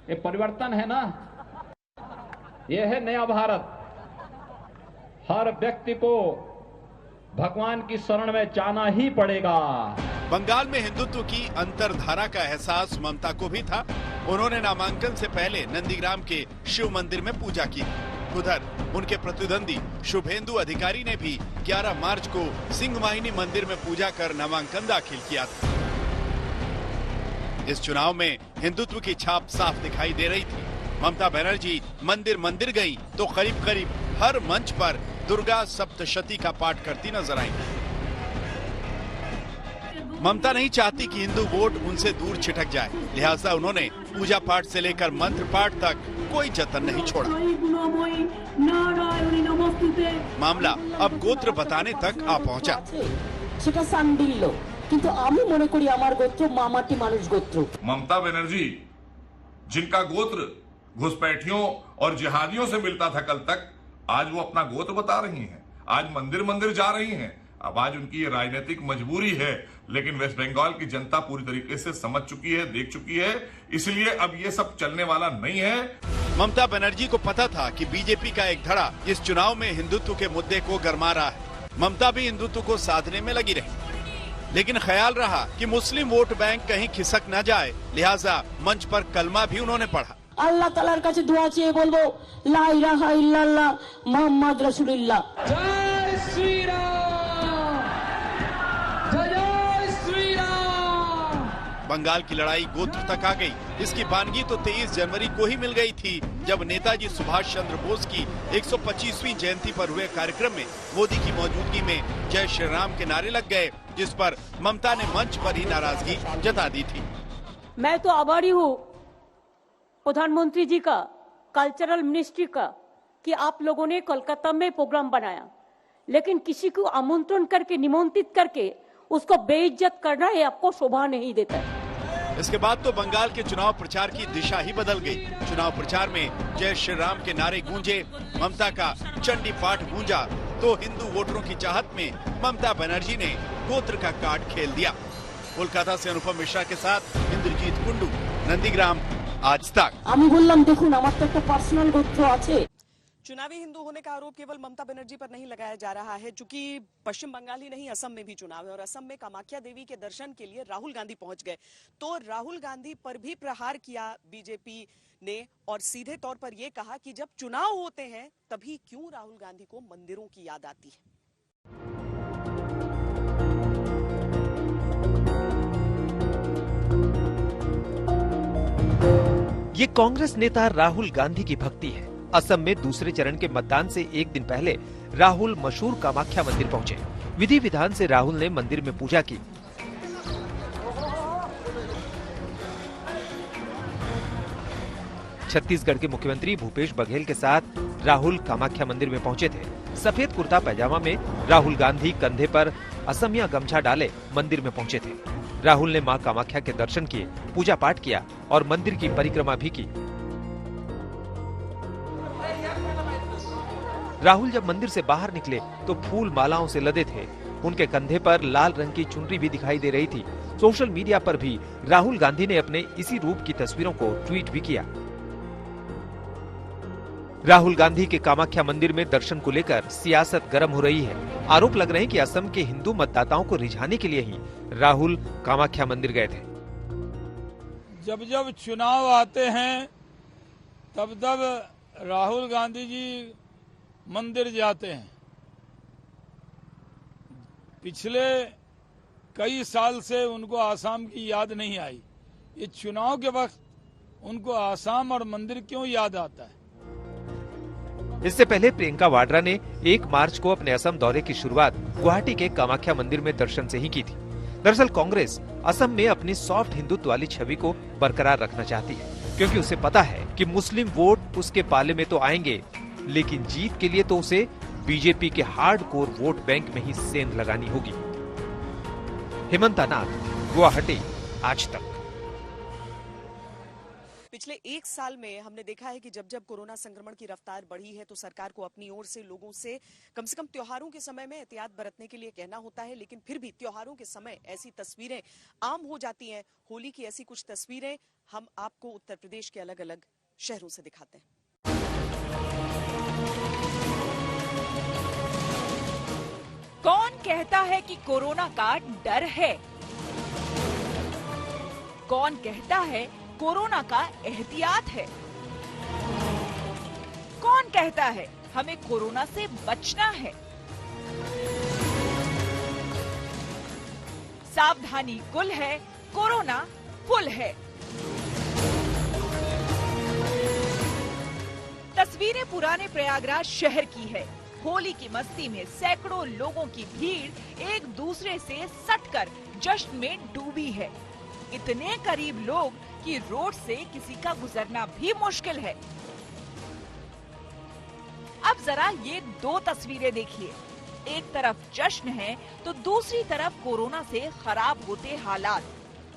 ये परिवर्तन है ना, ये है नया भारत। हर व्यक्ति को भगवान की शरण में जाना ही पड़ेगा। बंगाल में हिंदुत्व की अंतरधारा का एहसास ममता को भी था। उन्होंने नामांकन से पहले नंदीग्राम के शिव मंदिर में पूजा की। उधर उनके प्रतिद्वंदी शुभेंदु अधिकारी ने भी 11 मार्च को सिंहवाहिनी मंदिर में पूजा कर नामांकन दाखिल किया था। इस चुनाव में हिंदुत्व की छाप साफ दिखाई दे रही थी। ममता बनर्जी मंदिर मंदिर गई तो करीब करीब हर मंच पर दुर्गा सप्तशती का पाठ करती नजर आई। ममता नहीं चाहती कि हिंदू वोट उनसे दूर छिटक जाए, लिहाजा उन्होंने पूजा पाठ से लेकर मंत्र पाठ तक कोई जतन नहीं छोड़ा। मामला अब गोत्र बताने तक आ पहुंचा। ममता बनर्जी जिनका गोत्र घुसपैठियों और जिहादियों से मिलता था कल तक, आज वो अपना गोत्र बता रही हैं, आज मंदिर मंदिर जा रही हैं। अब आज उनकी ये राजनीतिक मजबूरी है, लेकिन वेस्ट बंगाल की जनता पूरी तरीके से समझ चुकी है, देख चुकी है, इसलिए अब ये सब चलने वाला नहीं है। ममता बनर्जी को पता था कि बीजेपी का एक धड़ा इस चुनाव में हिंदुत्व के मुद्दे को गरमा रहा है। ममता भी हिंदुत्व को साधने में लगी रही, लेकिन ख्याल रहा कि मुस्लिम वोट बैंक कहीं खिसक न जाए, लिहाजा मंच पर कलमा भी उन्होंने पढ़ा। আল্লাহ তাআলার কাছে দোয়া চেয়ে বলবো লা ইলাহা ইল্লাল্লাহ মুহাম্মদ রাসূলুল্লাহ। জয় শ্রী রাম, জয় श्री राम। बंगाल की लड़ाई गोत्र तक आ गई। इसकी बानगी तो 23 जनवरी को ही मिल गई थी, जब नेताजी सुभाष चंद्र बोस की 125वीं जयंती पर हुए कार्यक्रम में मोदी की मौजूदगी में जय श्री राम के नारे लग गए, जिस पर ममता ने मंच पर ही नाराजगी जता दी थी। मैं तो आभारी हूँ प्रधानमंत्री जी का, कल्चरल मिनिस्ट्री का, कि आप लोगों ने कोलकाता में प्रोग्राम बनाया, लेकिन किसी को आमंत्रण करके, निमंत्रित करके उसको बेइज्जत करना ये आपको शोभा नहीं देता है। इसके बाद तो बंगाल के चुनाव प्रचार की दिशा ही बदल गई। चुनाव प्रचार में जय श्री राम के नारे गूंजे, ममता का चंडी पाठ गूंजा, तो हिंदू वोटरों की चाहत में ममता बनर्जी ने गोत्र का कार्ड खेल दिया। कोलकाता से अनुपम मिश्रा के साथ इंद्रजीत कुंडू, नंदीग्राम, आज तक। আমি বললাম দেখুন আমার তো একটা পার্সোনাল গোত্র আছে। चुनावी हिंदू होने का आरोप केवल ममता बनर्जी पर नहीं लगाया जा रहा है, चूंकि पश्चिम बंगाल ही नहीं असम में भी चुनाव है और असम में कामाख्या देवी के दर्शन के लिए राहुल गांधी पहुंच गए, तो राहुल गांधी पर भी प्रहार किया बीजेपी ने और सीधे तौर पर यह कहा कि जब चुनाव होते हैं तभी क्यों राहुल गांधी को मंदिरों की याद आती है। ये कांग्रेस नेता राहुल गांधी की भक्ति है। असम में दूसरे चरण के मतदान से एक दिन पहले राहुल मशहूर कामाख्या मंदिर पहुंचे। विधि विधान से राहुल ने मंदिर में पूजा की। छत्तीसगढ़ के मुख्यमंत्री भूपेश बघेल के साथ राहुल कामाख्या मंदिर में पहुंचे थे। सफेद कुर्ता पैजामा में राहुल गांधी कंधे पर असमिया गमछा डाले मंदिर में पहुंचे थे। राहुल ने मां कामाख्या के दर्शन किए, पूजा पाठ किया और मंदिर की परिक्रमा भी की। राहुल जब मंदिर से बाहर निकले तो फूल मालाओं से लदे थे। उनके कंधे पर लाल रंग की चुनरी भी दिखाई दे रही थी। सोशल मीडिया पर भी राहुल गांधी ने अपने इसी रूप की तस्वीरों को ट्वीट भी किया। राहुल गांधी के कामाख्या मंदिर में दर्शन को लेकर सियासत गर्म हो रही है। आरोप लग रहे हैं कि असम के हिंदू मतदाताओं को रिझाने के लिए ही राहुल कामाख्या मंदिर गए थे। जब जब चुनाव आते हैं तब तब राहुल गांधी जी मंदिर जाते हैं। पिछले कई साल से उनको आसाम की याद नहीं आई। ये चुनाव के वक्त उनको आसाम और मंदिर क्यों याद आता है? इससे पहले प्रियंका वाड्रा ने 1 मार्च को अपने असम दौरे की शुरुआत गुवाहाटी के कामाख्या मंदिर में दर्शन से ही की थी। दरअसल कांग्रेस असम में अपनी सॉफ्ट हिंदुत्व वाली छवि को बरकरार रखना चाहती है, क्योंकि उसे पता है कि मुस्लिम वोट उसके पाले में तो आएंगे, लेकिन जीत के लिए तो उसे बीजेपी के हार्डकोर वोट बैंक में ही सेंध लगानी होगी। हेमंता नाथ, गुवाहाटी, आज तक। पिछले 1 साल में हमने देखा है कि जब जब कोरोना संक्रमण की रफ्तार बढ़ी है तो सरकार को अपनी ओर से लोगों से कम त्योहारों के समय में एहतियात बरतने के लिए कहना होता है, लेकिन फिर भी त्योहारों के समय ऐसी तस्वीरें आम हो जाती हैं। होली की ऐसी कुछ तस्वीरें हम आपको उत्तर प्रदेश के अलग अलग शहरों से दिखाते हैं। कौन कहता है कि कोरोना का डर है? कौन कहता है कोरोना का एहतियात है? कौन कहता है हमें कोरोना से बचना है? सावधानी कुल है, कोरोना फुल है। तस्वीरें पुराने प्रयागराज शहर की है। होली की मस्ती में सैकड़ों लोगों की भीड़ एक दूसरे से सटकर जश्न में डूबी है। इतने करीब लोग कि रोड से किसी का गुजरना भी मुश्किल है। अब जरा ये 2 तस्वीरें देखिए। एक तरफ जश्न है तो दूसरी तरफ कोरोना से खराब होते हालात।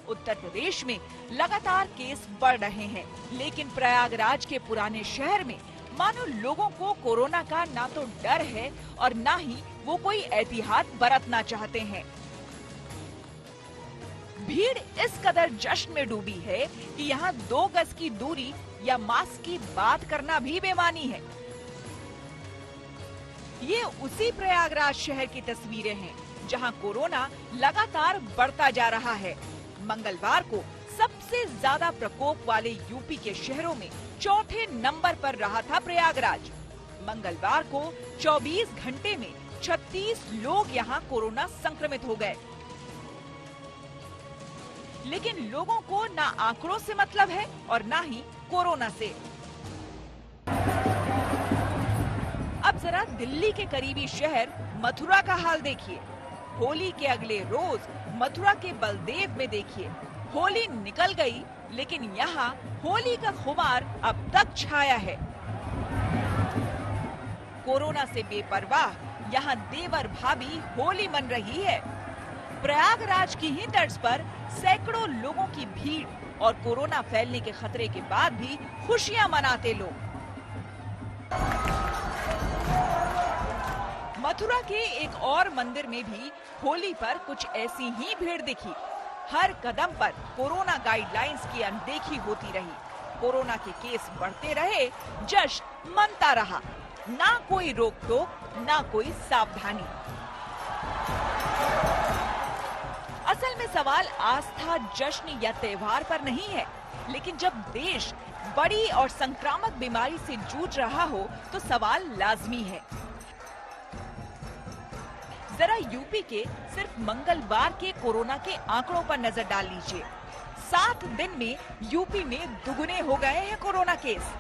उत्तर प्रदेश में लगातार केस बढ़ रहे हैं, लेकिन प्रयागराज के पुराने शहर में मानो लोगों को कोरोना का ना तो डर है और ना ही वो कोई एहतियात बरतना चाहते हैं। भीड़ इस कदर जश्न में डूबी है कि यहाँ 2 गज की दूरी या मास्क की बात करना भी बेमानी है। ये उसी प्रयागराज शहर की तस्वीरें हैं जहां कोरोना लगातार बढ़ता जा रहा है। मंगलवार को सबसे ज्यादा प्रकोप वाले यूपी के शहरों में चौथे नंबर पर रहा था प्रयागराज। मंगलवार को 24 घंटे में 36 लोग यहां कोरोना संक्रमित हो गए। लेकिन लोगों को ना आंकड़ों से मतलब है और ना ही कोरोना से। अब जरा दिल्ली के करीबी शहर मथुरा का हाल देखिए। होली के अगले रोज मथुरा के बलदेव में देखिए, होली निकल गई लेकिन यहाँ होली का खुमार अब तक छाया है। कोरोना से बेपरवाह यहाँ देवर भाभी होली मन रही है। प्रयागराज की ही तर्ज पर सैकड़ों लोगों की भीड़ और कोरोना फैलने के खतरे के बाद भी खुशियां मनाते लोग। मथुरा के एक और मंदिर में भी होली पर कुछ ऐसी ही भीड़ दिखी। हर कदम पर कोरोना गाइडलाइंस की अनदेखी होती रही। कोरोना के केस बढ़ते रहे, जश्न मनता रहा। ना कोई रोक टोक, ना कोई सावधानी। असल में सवाल आस्था, जश्न या त्योहार पर नहीं है, लेकिन जब देश बड़ी और संक्रामक बीमारी से जूझ रहा हो तो सवाल लाजमी है। जरा यूपी के सिर्फ मंगलवार के कोरोना के आंकड़ों पर नजर डाल लीजिए। 7 दिन में यूपी में दुगने हो गए हैं कोरोना केस।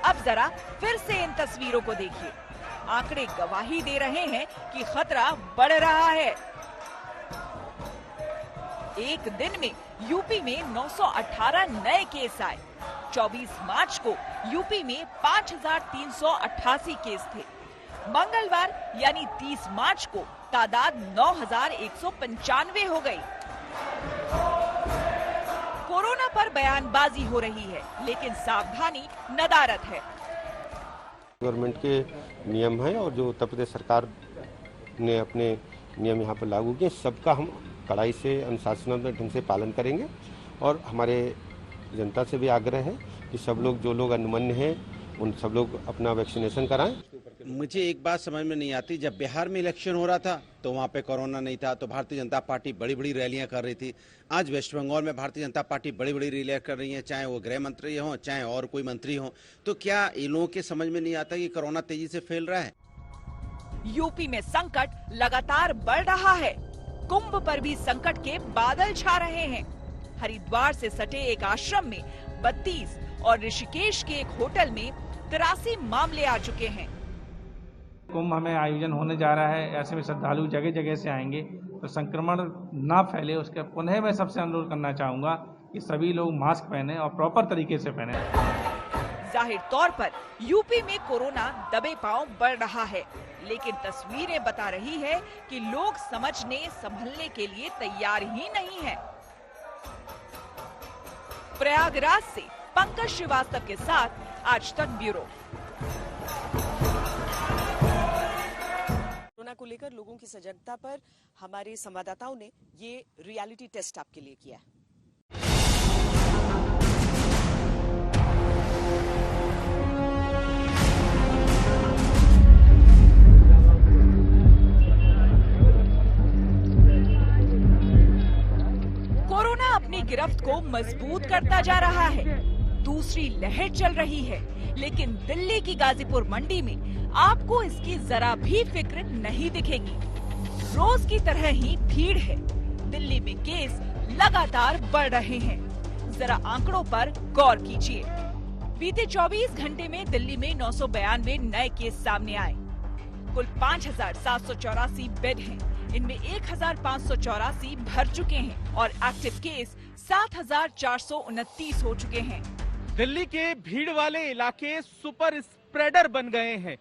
अब जरा फिर से इन तस्वीरों को देखिए। आंकड़े गवाही दे रहे हैं कि खतरा बढ़ रहा है। एक दिन में यूपी में 918 नए केस आए। 24 मार्च को यूपी में 5388 केस थे। मंगलवार यानी 30 मार्च को तादाद 9195 हो गई। कोरोना पर बयानबाजी हो रही है, लेकिन सावधानी नदारत है। गवर्नमेंट के नियम हैं और जो उत्तर प्रदेश सरकार ने अपने नियम यहाँ पर लागू किए, सबका हम कड़ाई से अनुशासनात्मक ढंग से पालन करेंगे। और हमारे जनता से भी आग्रह है कि सब लोग, जो लोग अनुमन्य हैं, उन सब लोग अपना वैक्सीनेशन कराएं। मुझे एक बात समझ में नहीं आती, जब बिहार में इलेक्शन हो रहा था तो वहाँ पे कोरोना नहीं था, तो भारतीय जनता पार्टी बड़ी बड़ी रैलियां कर रही थी। आज वेस्ट बंगाल में भारतीय जनता पार्टी बड़ी बड़ी रैलियां कर रही है, चाहे वो गृह मंत्री हो, चाहे और कोई मंत्री हो। तो क्या इन लोगों के समझ में नहीं आता कि कोरोना तेजी से फैल रहा है? यूपी में संकट लगातार बढ़ रहा है। कुंभ पर भी संकट के बादल छा रहे हैं। हरिद्वार से सटे एक आश्रम में 32 और ऋषिकेश के एक होटल में 83 मामले आ चुके हैं। कुंभ में आयोजन होने जा रहा है, ऐसे में श्रद्धालु जगह जगह से आएंगे, तो संक्रमण ना फैले उसके पुनः मैं सबसे अनुरोध करना चाहूंगा कि सभी लोग मास्क पहने और प्रॉपर तरीके से पहने। जाहिर तौर पर यूपी में कोरोना दबे पांव बढ़ रहा है, लेकिन तस्वीरें बता रही है कि लोग समझने संभलने के लिए तैयार ही नहीं है। प्रयागराज से पंकज श्रीवास्तव के साथ आज तक ब्यूरो। कोरोना को लेकर लोगों की सजगता पर हमारे संवाददाताओं ने ये रियलिटी टेस्ट आपके लिए किया। कोरोना अपनी गिरफ्त को मजबूत करता जा रहा है। दूसरी लहर चल रही है, लेकिन दिल्ली की गाजीपुर मंडी में आपको इसकी जरा भी फिक्र नहीं दिखेगी। रोज की तरह ही भीड़ है। दिल्ली में केस लगातार बढ़ रहे हैं। जरा आंकड़ों पर गौर कीजिए। बीते 24 घंटे में दिल्ली में 992 नए केस सामने आए। कुल 5784 बेड हैं। इनमें 1584 भर चुके हैं और एक्टिव केस 7429 हो चुके हैं। दिल्ली के भीड़ वाले इलाके सुपर स्प्रेडर बन गए हैं।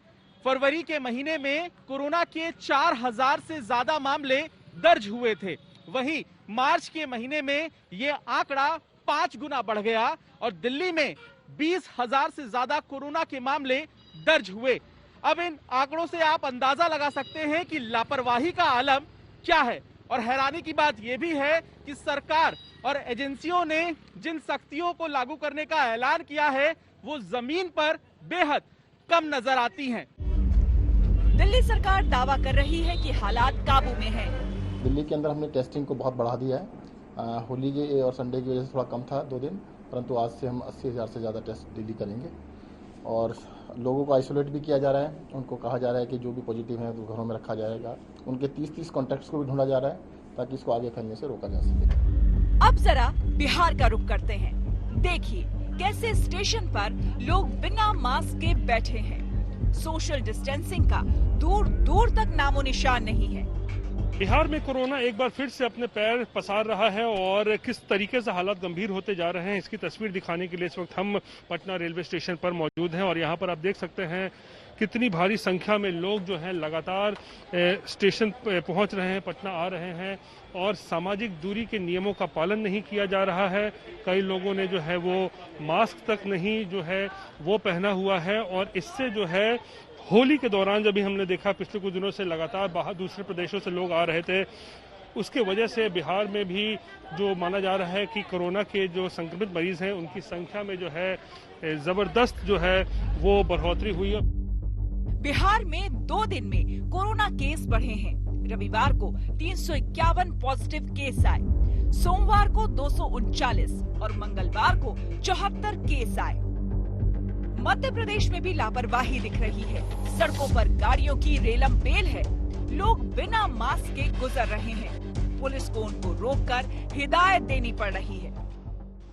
फरवरी के महीने में कोरोना के 4000 से ज्यादा मामले दर्ज हुए थे। वहीं मार्च के महीने में ये आंकड़ा 5 गुना बढ़ गया और दिल्ली में 20,000 से ज्यादा कोरोना के मामले दर्ज हुए। अब इन आंकड़ों से आप अंदाजा लगा सकते हैं कि लापरवाही का आलम क्या है। और हैरानी की बात यह भी है कि सरकार और एजेंसियों ने जिन सख्तियों को लागू करने का ऐलान किया है वो जमीन पर बेहद कम नजर आती हैं। दिल्ली सरकार दावा कर रही है कि हालात काबू में है। दिल्ली के अंदर हमने टेस्टिंग को बहुत बढ़ा दिया है। होली के और संडे की वजह से थोड़ा कम था 2 दिन, परंतु आज से हम 80,000 से ज़्यादा टेस्ट डेली करेंगे और लोगों को आइसोलेट भी किया जा रहा है। उनको कहा जा रहा है कि जो भी पॉजिटिव हैं तो घरों में रखा जाएगा। उनके 30-30 कॉन्टैक्ट्स को भी ढूंढा जा रहा है ताकि इसको आगे फैलने से रोका जा सके। अब जरा बिहार का रुख करते हैं। देखिए कैसे स्टेशन पर लोग बिना मास्क के बैठे हैं। सोशल डिस्टेंसिंग का दूर दूर तक नामो निशान नहीं है। बिहार में कोरोना एक बार फिर से अपने पैर पसार रहा है और किस तरीके से हालात गंभीर होते जा रहे हैं इसकी तस्वीर दिखाने के लिए इस वक्त हम पटना रेलवे स्टेशन पर मौजूद हैं और यहाँ पर आप देख सकते हैं कितनी भारी संख्या में लोग जो हैं लगातार स्टेशन पहुँच रहे हैं, पटना आ रहे हैं और सामाजिक दूरी के नियमों का पालन नहीं किया जा रहा है। कई लोगों ने जो है वो मास्क तक नहीं जो है वो पहना हुआ है और इससे जो है होली के दौरान जब भी हमने देखा पिछले कुछ दिनों से लगातार बाहर दूसरे प्रदेशों से लोग आ रहे थे, उसके वजह से बिहार में भी जो माना जा रहा है कि कोरोना के जो संक्रमित मरीज हैं उनकी संख्या में जो है जबरदस्त जो है वो बढ़ोतरी हुई है। बिहार में 2 दिन में कोरोना केस बढ़े हैं। रविवार को 351 पॉजिटिव केस आए, सोमवार को 239 और मंगलवार को 74 केस आए। मध्य प्रदेश में भी लापरवाही दिख रही है। सड़कों पर गाड़ियों की रेलम पेल है। लोग बिना मास्क के गुजर रहे हैं। पुलिस को उनको रोककर हिदायत देनी पड़ रही है।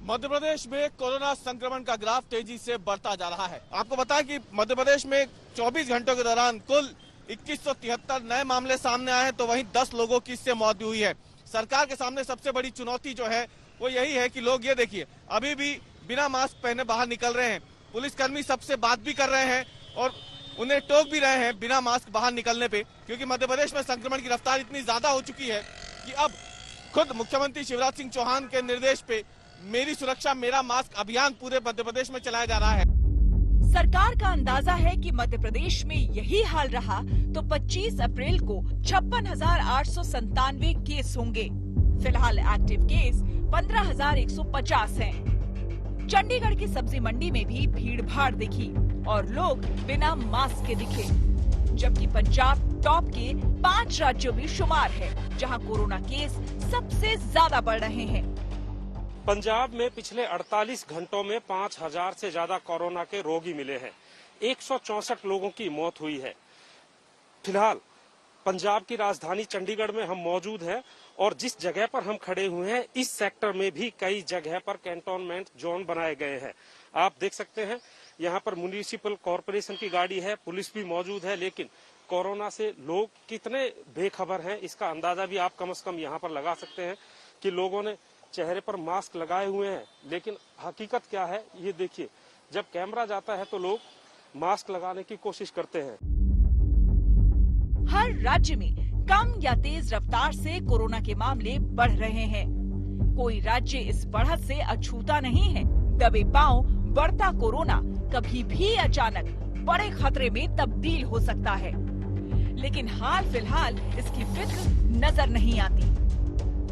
मध्य प्रदेश में कोरोना संक्रमण का ग्राफ तेजी से बढ़ता जा रहा है। आपको बताएं कि मध्य प्रदेश में 24 घंटों के दौरान कुल 2173 नए मामले सामने आए हैं, तो वहीं 10 लोगों की इससे मौत हुई है। सरकार के सामने सबसे बड़ी चुनौती जो है वो यही है कि लोग ये देखिए अभी भी बिना मास्क पहने बाहर निकल रहे हैं। पुलिसकर्मी सबसे बात भी कर रहे हैं और उन्हें टोक भी रहे हैं बिना मास्क बाहर निकलने पे, क्योंकि मध्य प्रदेश में संक्रमण की रफ्तार इतनी ज्यादा हो चुकी है कि अब खुद मुख्यमंत्री शिवराज सिंह चौहान के निर्देश पे मेरी सुरक्षा मेरा मास्क अभियान पूरे मध्य प्रदेश में चलाया जा रहा है। सरकार का अंदाजा है कि मध्य प्रदेश में यही हाल रहा तो 25 अप्रैल को 56,897 केस होंगे। फिलहाल एक्टिव केस 15,150 हैं। चंडीगढ़ की सब्जी मंडी में भी भीड़ भाड़ दिखी और लोग बिना मास्क के दिखे, जबकि पंजाब टॉप के 5 राज्यों में शुमार है जहां कोरोना केस सबसे ज्यादा बढ़ रहे हैं। पंजाब में पिछले 48 घंटों में 5,000 से ज्यादा कोरोना के रोगी मिले हैं। 164 लोगों की मौत हुई है। फिलहाल पंजाब की राजधानी चंडीगढ़ में हम मौजूद हैं और जिस जगह पर हम खड़े हुए हैं इस सेक्टर में भी कई जगह पर कैंटोनमेंट जोन बनाए गए हैं। आप देख सकते हैं यहाँ पर म्युनिसिपल कॉरपोरेशन की गाड़ी है, पुलिस भी मौजूद है, लेकिन कोरोना से लोग कितने बेखबर हैं इसका अंदाजा भी आप कम से कम यहाँ पर लगा सकते हैं कि लोगों ने चेहरे पर मास्क लगाए हुए हैं, लेकिन हकीकत क्या है ये देखिए, जब कैमरा जाता है तो लोग मास्क लगाने की कोशिश करते हैं। हर राज्य में कम या तेज रफ्तार से कोरोना के मामले बढ़ रहे हैं। कोई राज्य इस बढ़त से अछूता नहीं है। दबे पांव बढ़ता कोरोना कभी भी अचानक बड़े खतरे में तब्दील हो सकता है, लेकिन हाल फिलहाल इसकी फिक्र नजर नहीं आती।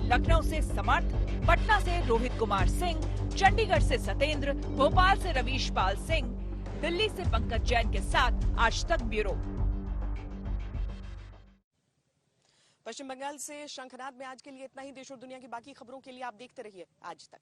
लखनऊ से समर्थ, पटना से रोहित कुमार सिंह, चंडीगढ़ से सतेंद्र, भोपाल से रवीश पाल सिंह, दिल्ली से पंकज जैन के साथ आज तक ब्यूरो। पश्चिम बंगाल से शंखनाद में आज के लिए इतना ही। देश और दुनिया की बाकी खबरों के लिए आप देखते रहिए आज तक।